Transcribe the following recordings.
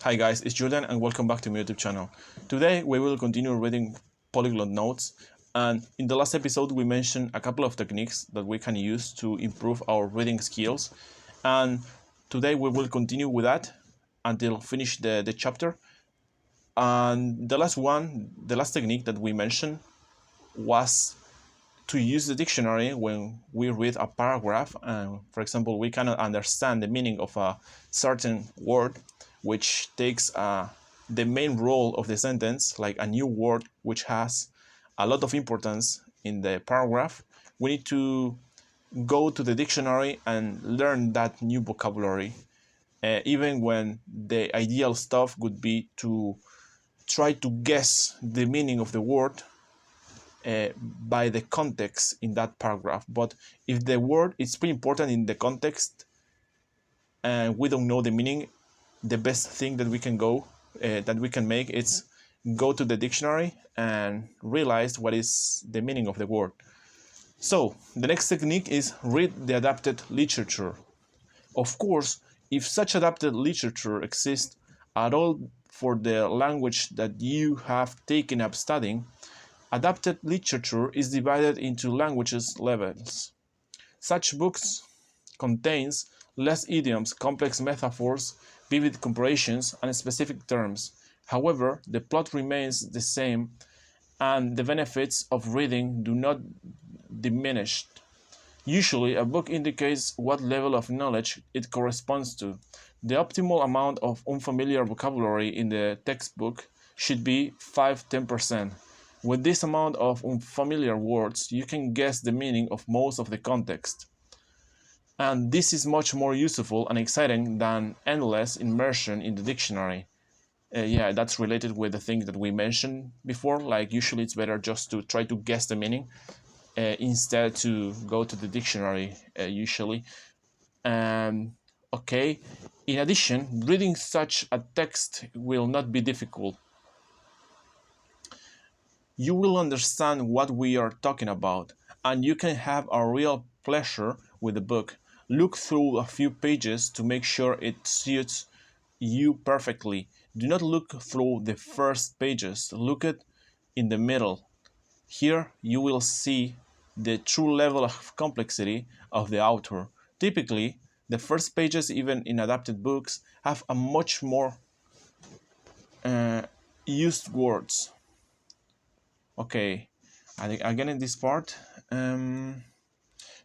Hi guys, it's Jordan and welcome back to my YouTube channel. Today we will continue reading Polyglot Notes, and in the last episode we mentioned a couple of techniques that we can use to improve our reading skills, and today we will continue with that until finish the chapter. And the last technique that we mentioned was to use the dictionary when we read a paragraph. For example, we cannot understand the meaning of a certain word, which takes the main role of the sentence, like a new word which has a lot of importance in the paragraph. We need to go to the dictionary and learn that new vocabulary, even when the ideal stuff would be to try to guess the meaning of the word by the context in that paragraph. But if the word is pretty important in the context and we don't know the meaning, the best thing that we can make is go to the dictionary and realize what is the meaning of the word. So the next technique is read the adapted literature. Of course, if such adapted literature exists at all for the language that you have taken up studying, adapted literature is divided into languages levels. Such books contains less idioms, complex metaphors, vivid comparisons, and specific terms. However, the plot remains the same and the benefits of reading do not diminish. Usually, a book indicates what level of knowledge it corresponds to. The optimal amount of unfamiliar vocabulary in the textbook should be 5–10%. With this amount of unfamiliar words, you can guess the meaning of most of the context. And this is much more useful and exciting than endless immersion in the dictionary. Yeah, that's related with the thing that we mentioned before. Like, usually it's better just to try to guess the meaning instead to go to the dictionary usually. Okay, in addition, reading such a text will not be difficult. You will understand what we are talking about, and you can have a real pleasure with the book. Look through a few pages to make sure it suits you perfectly. Do not look through the first pages, look at in the middle. Here you will see the true level of complexity of the author. Typically, the first pages, even in adapted books, have a much more used words. Okay, again in this part,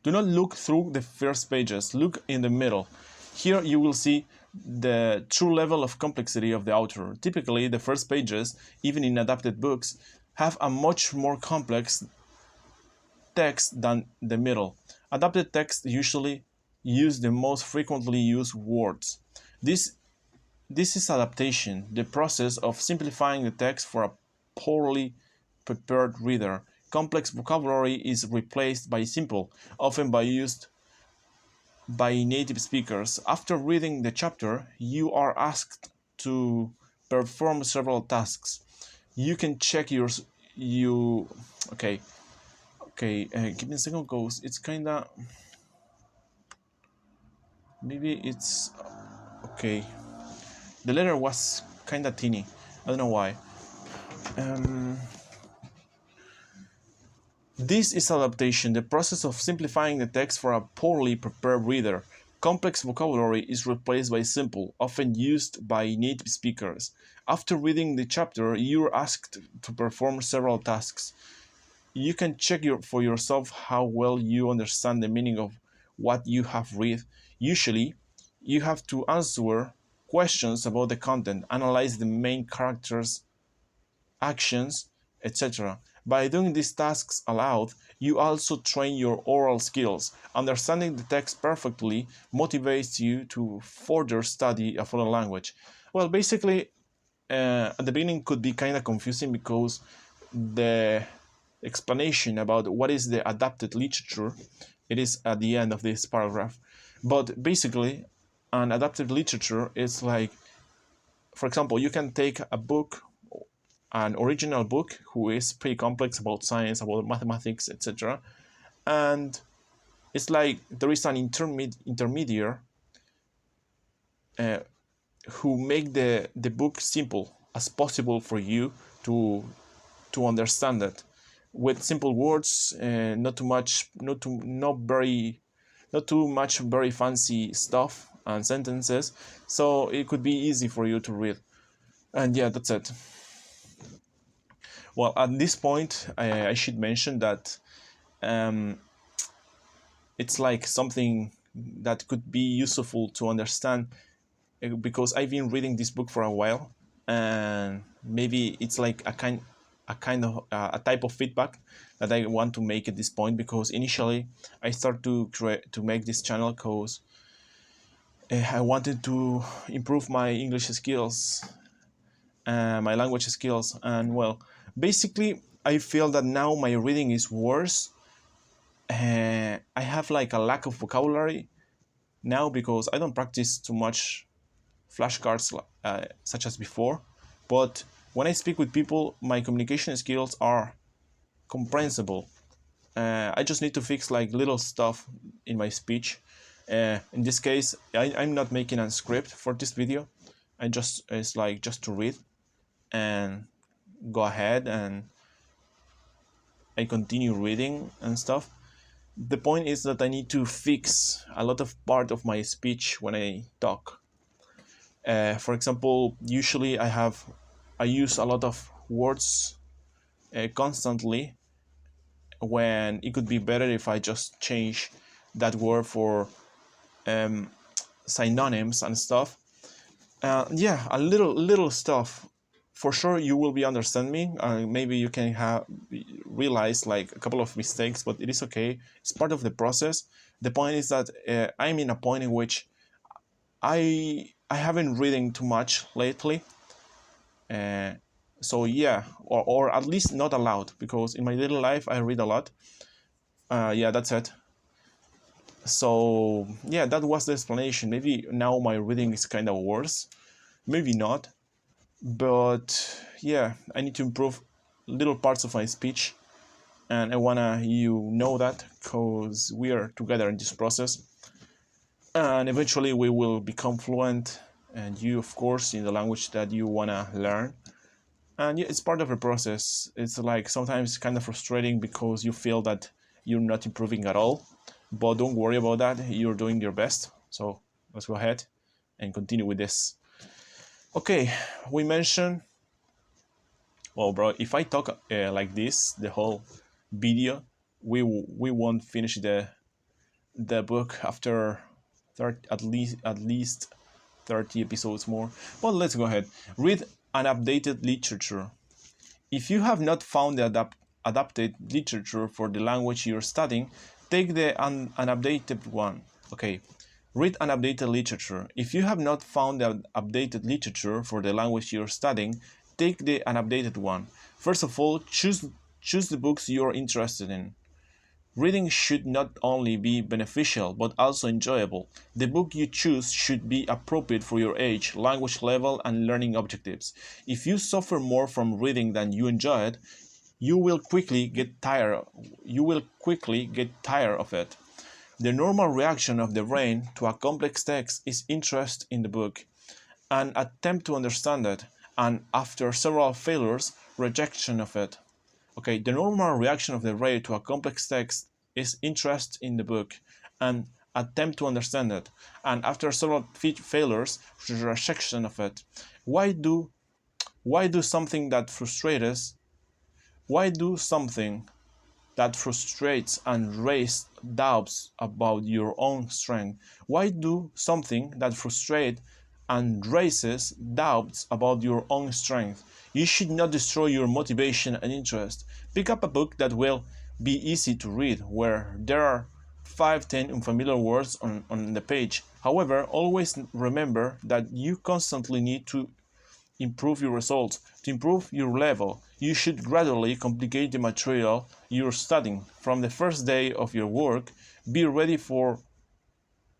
do not look through the first pages, look in the middle. Here you will see the true level of complexity of the author. Typically, the first pages, even in adapted books, have a much more complex text than the middle. Adapted text usually use the most frequently used words. This is adaptation, the process of simplifying the text for a poorly prepared reader. Complex vocabulary is replaced by simple, often used by native speakers. After reading the chapter, you are asked to perform several tasks. You can check okay, give me a second, cause it's kinda, maybe it's okay. The letter was kinda teeny. I don't know why. This is adaptation, the process of simplifying the text for a poorly prepared reader. Complex vocabulary is replaced by simple, often used by native speakers. After reading the chapter, you are asked to perform several tasks. You can check for yourself how well you understand the meaning of what you have read. Usually, you have to answer questions about the content, analyze the main characters, actions, etc. By doing these tasks aloud, you also train your oral skills. Understanding the text perfectly motivates you to further study a foreign language. Well, basically, at the beginning could be kind of confusing because the explanation about what is the adapted literature, it is at the end of this paragraph. But basically, an adapted literature is like, for example, you can take a book, an original book who is pretty complex about science, about mathematics, etc. And it's like there is an intermediate who make the book simple as possible for you to understand it with simple words, not too much, not too much very fancy stuff and sentences, so it could be easy for you to read. And yeah, that's it. Well, at this point, I should mention that it's like something that could be useful to understand, because I've been reading this book for a while, and maybe it's like a kind of a type of feedback that I want to make at this point, because initially I started to make this channel because I wanted to improve my English skills, my language skills, and well, basically I feel that now my reading is worse. I have like a lack of vocabulary now because I don't practice too much flashcards such as before, but when I speak with people, my communication skills are comprehensible. I just need to fix like little stuff in my speech. In this case, I'm not making a script for this video. It's like just to read and go ahead, and I continue reading and stuff. The point is that I need to fix a lot of part of my speech when I talk. For example, usually I use a lot of words constantly, when it could be better if I just change that word for synonyms and stuff. Yeah, a little stuff. For sure, you will be understand me. Maybe you can have realize like a couple of mistakes, but it is okay. It's part of the process. The point is that I'm in a point in which I haven't reading too much lately. So yeah, or at least not allowed, because in my little life I read a lot. Yeah, that's it. So yeah, that was the explanation. Maybe now my reading is kind of worse, maybe not, but yeah, I need to improve little parts of my speech, and I wanna you know that, because we are together in this process, and eventually we will become fluent, and you of course in the language that you wanna learn. And yeah, it's part of the process. It's like sometimes kind of frustrating because you feel that you're not improving at all, but don't worry about that. You're doing your best. So let's go ahead and continue with this. Okay, we mentioned, well, bro, if I talk like this the whole video, we won't finish the book after 30, at least 30 episodes more. But let's go ahead. Read an updated literature. If you have not found the adapted literature for the language you're studying, take the unupdated one. Okay, read an updated literature. If you have not found the updated literature for the language you're studying, take the unupdated one. First of all, choose the books you're interested in. Reading should not only be beneficial, but also enjoyable. The book you choose should be appropriate for your age, language level, and learning objectives. If you suffer more from reading than you enjoy it, you will quickly get tired of it. The normal reaction of the brain to a complex text is interest in the book, an attempt to understand it, and after several failures, rejection of it. Okay, the normal reaction of the brain to a complex text is interest in the book, and attempt to understand it, and after several failures, rejection of it. Why do something that frustrates and raises doubts about your own strength? Why do something that frustrates and raises doubts about your own strength? You should not destroy your motivation and interest. Pick up a book that will be easy to read, where there are 5-10 unfamiliar words on the page. However, always remember that you constantly need to improve your results. To improve your level, you should gradually complicate the material you're studying. From the first day of your work, be ready for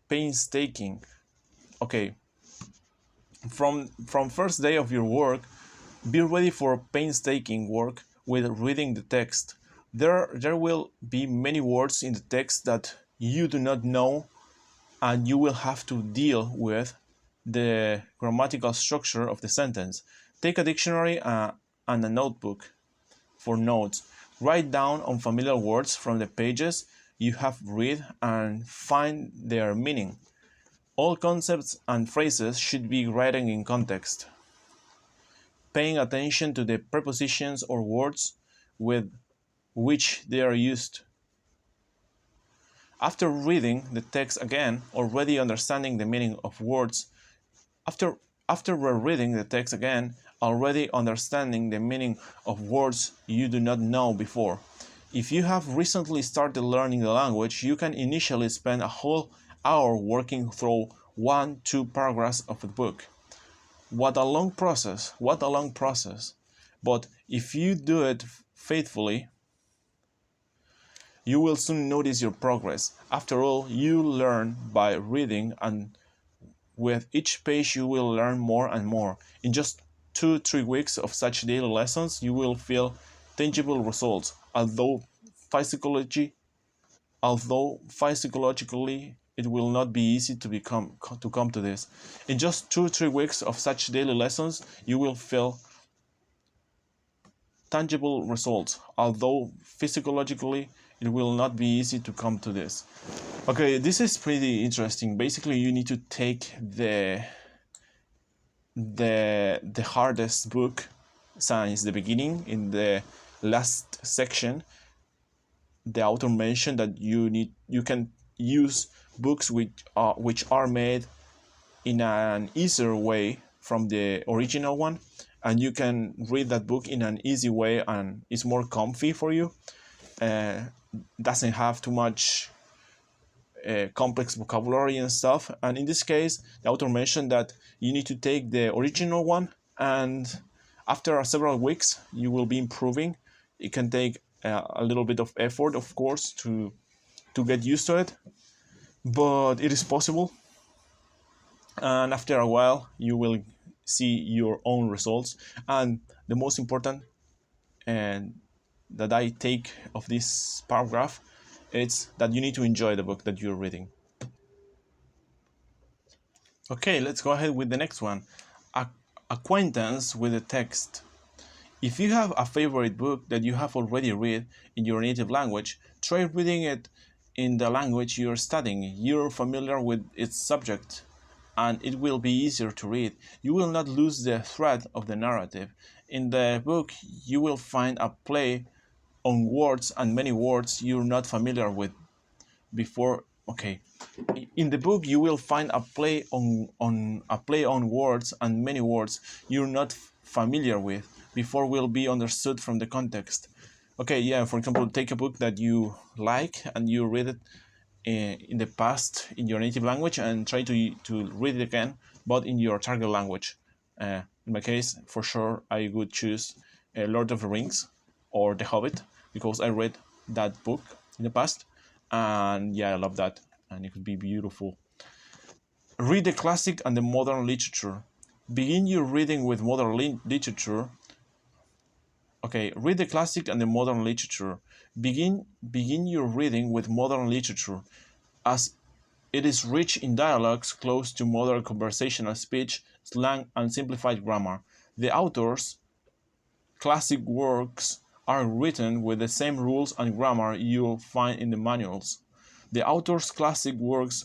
painstaking. Okay, from first day of your work, be ready for painstaking work with reading the text. There will be many words in the text that you do not know, and you will have to deal with the grammatical structure of the sentence. Take a dictionary and a notebook for notes. Write down unfamiliar words from the pages you have read and find their meaning. All concepts and phrases should be written in context, paying attention to the prepositions or words with which they are used. After reading the text again, already understanding the meaning of words, after rereading the text again, already understanding the meaning of words you do not know before. If you have recently started learning the language, you can initially spend a whole hour working through 1-2 paragraphs of the book. What a long process, what a long process. But if you do it faithfully, you will soon notice your progress. After all, you learn by reading, and with each page you will learn more and more. In just 2-3 weeks of such daily lessons, you will feel tangible results, although physiologically it will not be easy to come to this. In just 2-3 weeks of such daily lessons, you will feel tangible results, although physiologically it will not be easy to come to this. Okay, this is pretty interesting. Basically, you need to take the hardest book since the beginning. In the last section, the author mentioned that you can use books which are made in an easier way from the original one, and you can read that book in an easy way and it's more comfy for you. Doesn't have too much complex vocabulary and stuff. And in this case, the author mentioned that you need to take the original one, and after several weeks you will be improving. It can take a little bit of effort, of course, to get used to it, but it is possible. And after a while you will see your own results. And the most important and that I take of this paragraph, it's that you need to enjoy the book that you're reading. Okay, let's go ahead with the next one. Acquaintance with the text. If you have a favorite book that you have already read in your native language, try reading it in the language you're studying. You're familiar with its subject, and it will be easier to read. You will not lose the thread of the narrative. In the book, you will find a play on words and many words you're not familiar with before. Okay, in the book you will find a play on words and many words you're not familiar with before will be understood from the context. Okay, yeah, for example, take a book that you like and you read it in the past in your native language and try to read it again, but in your target language. In my case, for sure, I would choose Lord of the Rings or The Hobbit, because I read that book in the past, and yeah, I love that, and it could be beautiful. Read the classic and the modern literature. Begin your reading with modern literature. Okay, read the classic and the modern literature. Begin your reading with modern literature, as it is rich in dialogues close to modern conversational speech, slang, and simplified grammar. The author's classic works are written with the same rules and grammar you'll find in the manuals. The author's classic works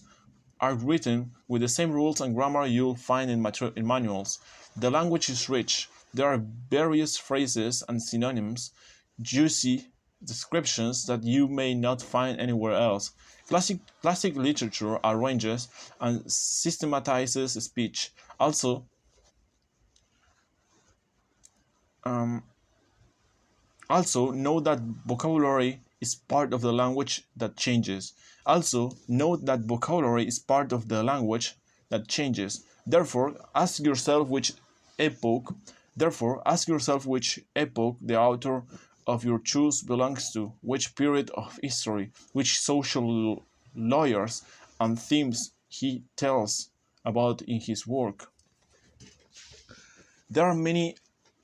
are written with the same rules and grammar you'll find in manuals. The language is rich. There are various phrases and synonyms, juicy descriptions that you may not find anywhere else. Classic literature arranges and systematizes speech. Also note that vocabulary is part of the language that changes. Therefore, ask yourself which epoch the author of your choice belongs to, which period of history, which social lawyers and themes he tells about in his work. There are many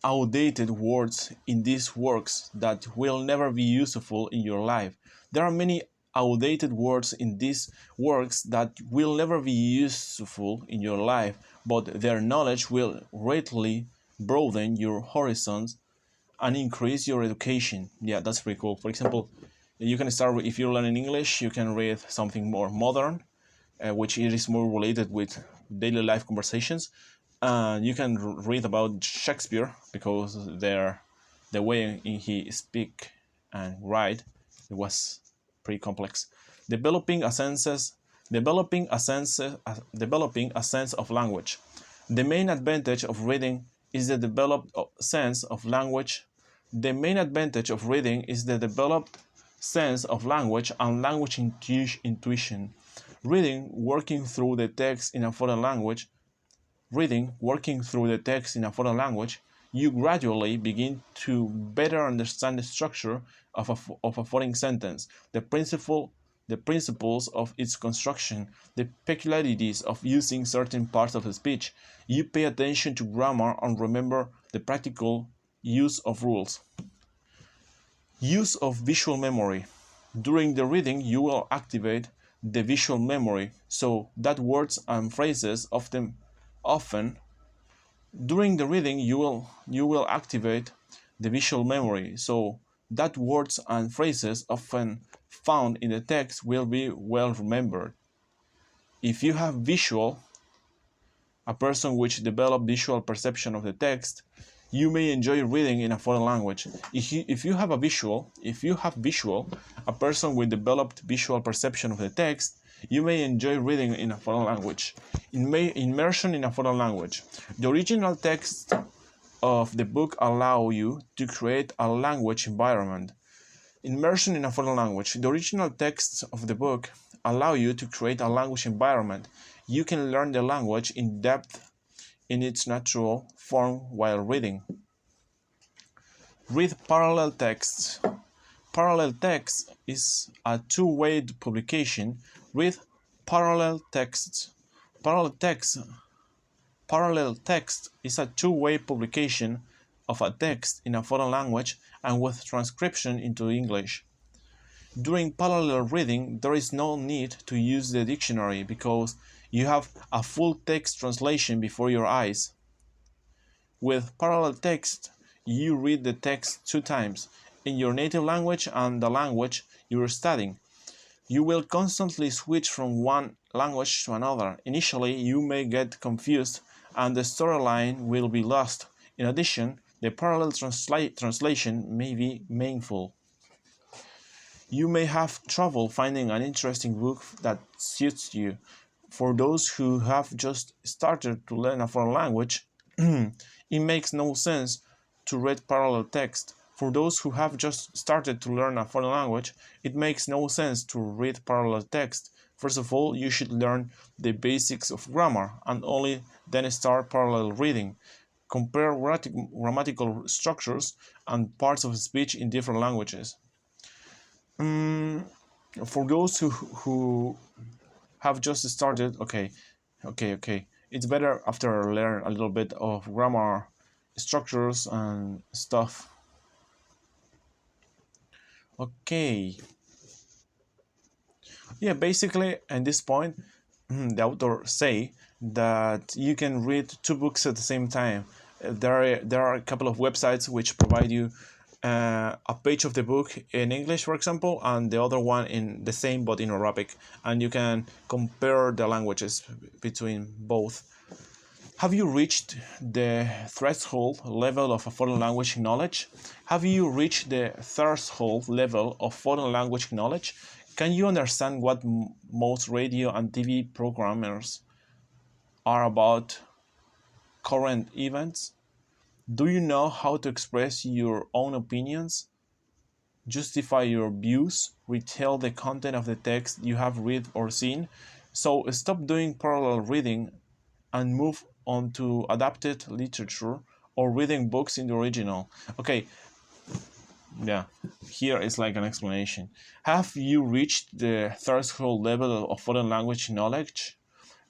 outdated words in these works that will never be useful in your life. There are many outdated words in these works that will never be useful in your life, but their knowledge will greatly broaden your horizons and increase your education. Yeah, that's pretty cool. For example, you can start with, if you're learning English, you can read something more modern, which is more related with daily life conversations. And you can read about Shakespeare because the way he speak and write, it was pretty complex. Developing a sense, developing a sense of language. The main advantage of reading is the developed sense of language. The main advantage of reading is the developed sense of language and language intuition. Reading, working through the text in a foreign language, you gradually begin to better understand the structure of a foreign sentence, the principles of its construction, the peculiarities of using certain parts of the speech. You pay attention to grammar and remember the practical use of rules. Use of visual memory. During the reading, you will activate the visual memory so that words and phrases often during the reading you will activate the visual memory so that words and phrases often found in the text will be well remembered. If you have visual, a person which developed visual perception of the text, you may enjoy reading in a foreign language. If you have visual, a person with developed visual perception of the text, you may enjoy reading in a foreign language. Immersion in a foreign language. The original text of the book allow you to create a language environment. Immersion in a foreign language. The original texts of the book allow you to create a language environment. You can learn the language in depth in its natural form while reading. Read parallel texts. Parallel text is a two-way publication. Read parallel texts. Parallel text is a two-way publication of a text in a foreign language and with transcription into English. During parallel reading, there is no need to use the dictionary because you have a full text translation before your eyes. With parallel text, you read the text 2 times, in your native language and the language you're studying. You will constantly switch from one language to another. Initially, you may get confused and the storyline will be lost. In addition, the parallel translation may be meaningful. You may have trouble finding an interesting book that suits you. For those who have just started to learn a foreign language, it makes no sense to read parallel text. For those who have just started to learn a foreign language, it makes no sense to read parallel text. First of all, you should learn the basics of grammar and only then start parallel reading. Compare grammatical structures and parts of speech in different languages. For those who have just started, okay, it's better after learn a little bit of grammar structures and stuff. Okay, yeah, basically at this point the author say that you can read 2 books at the same time. There are a couple of websites which provide you a page of the book in English, for example, and the other one in the same but in Arabic, and you can compare the languages between both. Have you reached the threshold level of a foreign language knowledge? Have you reached the threshold level of foreign language knowledge? Can you understand what most radio and TV programmers are about current events? Do you know how to express your own opinions, justify your views, retell the content of the text you have read or seen? So stop doing parallel reading and move on to adapted literature or reading books in the original. Okay, yeah, here is like an explanation. Have you reached the threshold level of foreign language knowledge?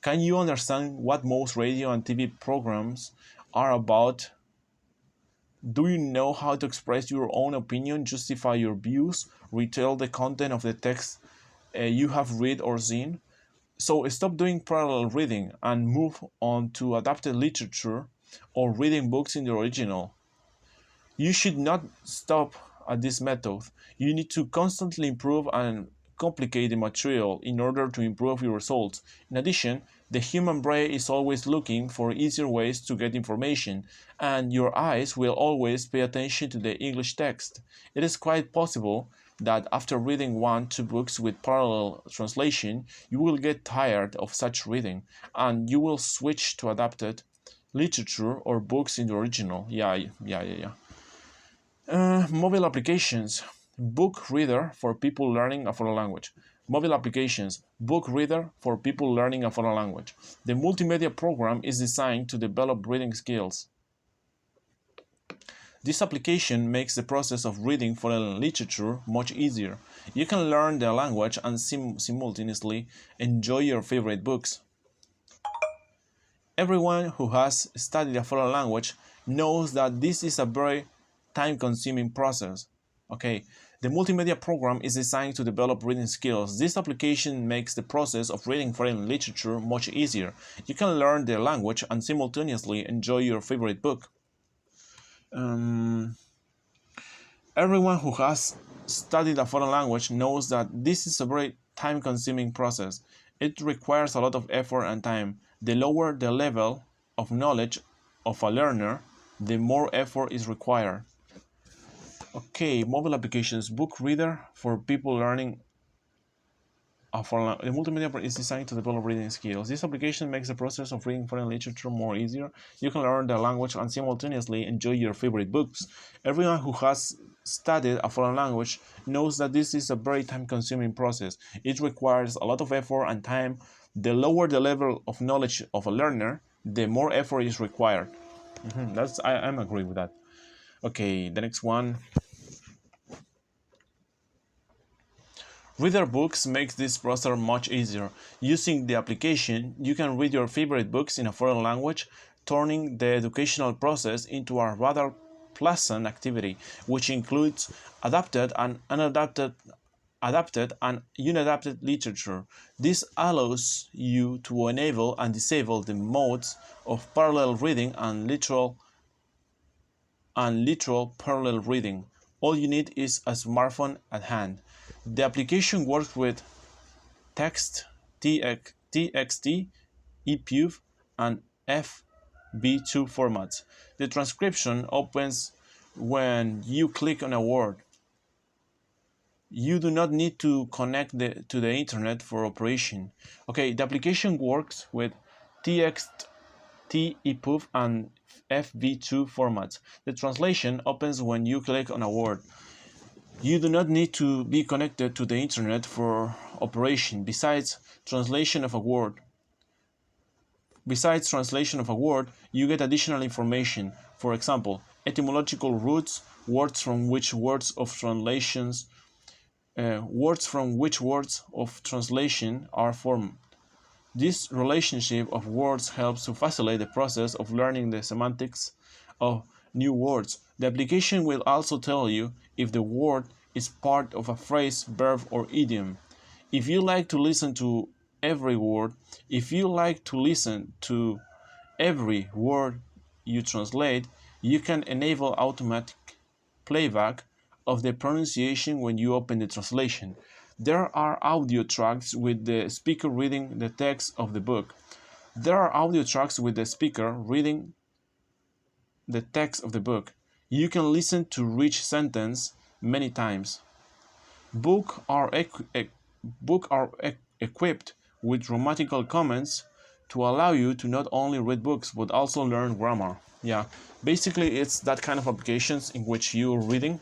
Can you understand what most radio and TV programs are about? Do you know how to express your own opinion, justify your views, retell the content of the text you have read or seen. So stop doing parallel reading and move on to adapted literature or reading books in the original. You should not stop at this method. You need to constantly improve and complicate the material in order to improve your results. In addition, the human brain is always looking for easier ways to get information, and your eyes will always pay attention to the English text. It is quite possible that after reading 1-2 books with parallel translation, you will get tired of such reading, and you will switch to adapted literature or books in the original. Yeah. Mobile applications, book reader for people learning a foreign language. Mobile applications, book reader for people learning a foreign language. The multimedia program is designed to develop reading skills. This application makes the process of reading foreign literature much easier. You can learn the language and simultaneously enjoy your favorite books. Everyone who has studied a foreign language knows that this is a very time-consuming process. Okay, the multimedia program is designed to develop reading skills. This application makes the process of reading foreign literature much easier. You can learn the language and simultaneously enjoy your favorite book. Everyone who has studied a foreign language knows that this is a very time-consuming process. It requires a lot of effort and time. The lower the level of knowledge of a learner, the more effort is required. Okay, mobile applications, book reader for people learning a foreign language. The multimedia is designed to develop reading skills. This application makes the process of reading foreign literature more easier. You can learn the language and simultaneously enjoy your favorite books. Everyone who has studied a foreign language knows that this is a very time-consuming process. It requires a lot of effort and time. The lower the level of knowledge of a learner, the more effort is required. I'm agree with that. Okay, the next one. Reader books makes this process much easier. Using the application, you can read your favorite books in a foreign language, turning the educational process into a rather pleasant activity, which includes adapted and unadapted and unadapted literature. This allows you to enable and disable the modes of parallel reading and literal parallel reading. All you need is a smartphone at hand. The application works with text, TXT, EPUB, and FB2 formats. The transcription opens when you click on a word. You do not need to connect to the internet for operation. Okay, the application works with TXT, EPUB, and FB2 formats. The translation opens when you click on a word. You do not need to be connected to the internet for operation. Besides translation of a word, you get additional information. For example, etymological roots, words from which words of translation are formed. This relationship of words helps to facilitate the process of learning the semantics of new words. The application will also tell you if the word is part of a phrase, verb, or idiom. If you like to listen to every word you translate, you can enable automatic playback of the pronunciation when you open the translation. There are audio tracks with the speaker reading the text of the book. You can listen to each sentence many times. Books are equipped with grammatical comments to allow you to not only read books but also learn grammar. Yeah, basically it's that kind of applications in which you're reading,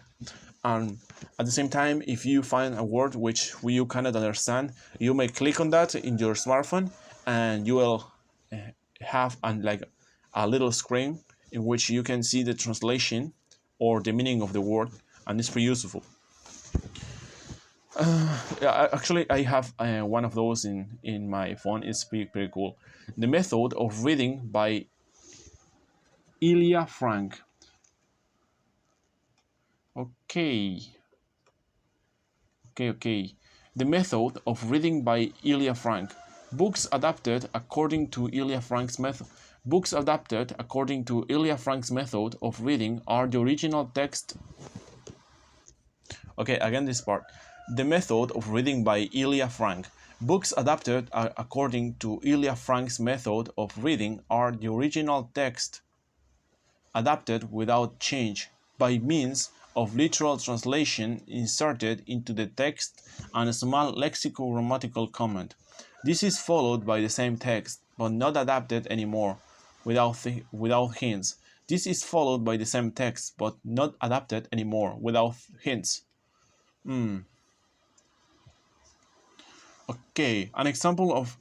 and at the same time, if you find a word which you cannot understand, you may click on that in your smartphone and you will have a little screen in which you can see the translation or the meaning of the word, and it's pretty useful. Yeah, actually, I have one of those in my phone. It's pretty cool. The method of reading by Ilya Frank. Okay. The method of reading by Ilya Frank. Books adapted according to Ilya Frank's method. Books adapted according to Ilya Frank's method of reading are the original text. Okay, again this part. The method of reading by Ilya Frank. Books adapted according to Ilya Frank's method of reading are the original text, adapted without change, by means of literal translation inserted into the text and a small lexico-grammatical comment. This is followed by the same text, but not adapted anymore, without hints. This is followed by the same text, but not adapted anymore, without hints. Okay, an example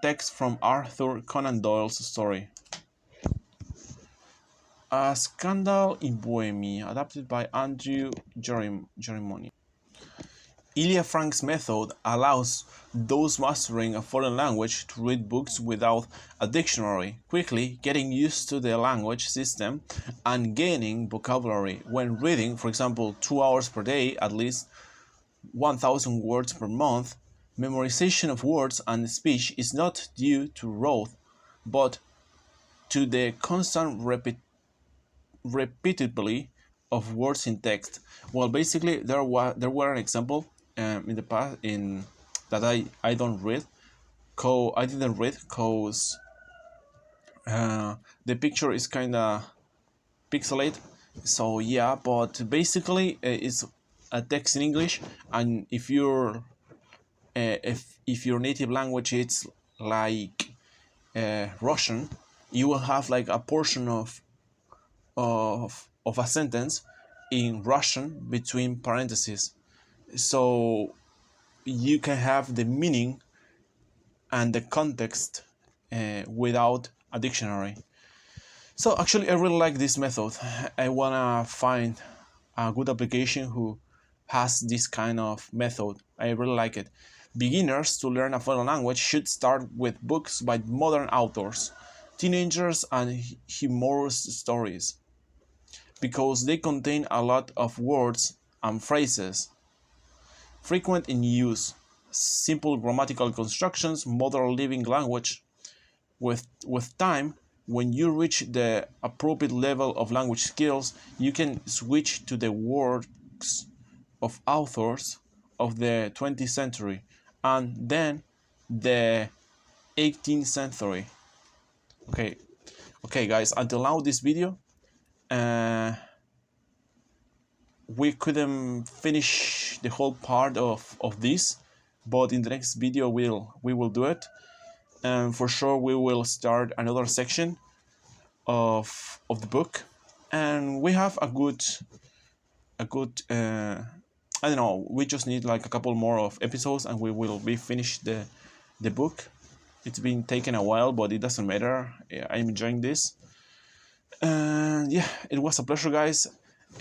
text from Arthur Conan Doyle's story. A Scandal in Bohemia, adapted by Andrew Jeremoni. Ilya Frank's method allows those mastering a foreign language to read books without a dictionary, quickly getting used to the language system and gaining vocabulary when reading, for example, 2 hours per day, at least 1,000 words per month. Memorization of words and speech is not due to rote, but to the constant repeatedly of words in text. Well, basically, there were an example in the past that I didn't read because the picture is kind of pixelated. So yeah, but basically it's a text in English, and if your native language is like Russian, you will have like a portion of a sentence in Russian between parentheses, so you can have the meaning and the context without a dictionary. So actually I really like this method. I wanna find a good application who has this kind of method. I really like it. Beginners to learn a foreign language should start with books by modern authors, teenagers, and humorous stories, because they contain a lot of words and phrases frequent in use, simple grammatical constructions, modern living language. With time, when you reach the appropriate level of language skills, you can switch to the works of authors of the 20th century and then the 18th century. Okay guys, until now this video we couldn't finish the whole part of this, but in the next video we will do it, and for sure we will start another section of the book, and we have a good I don't know, we just need like a couple more of episodes and we will be finished the book. It's been taking a while, but it doesn't matter. I'm enjoying this, and yeah, it was a pleasure, guys.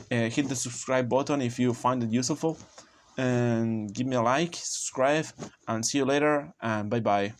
Hit the subscribe button if you find it useful, and give me a like, subscribe, and see you later, and bye bye.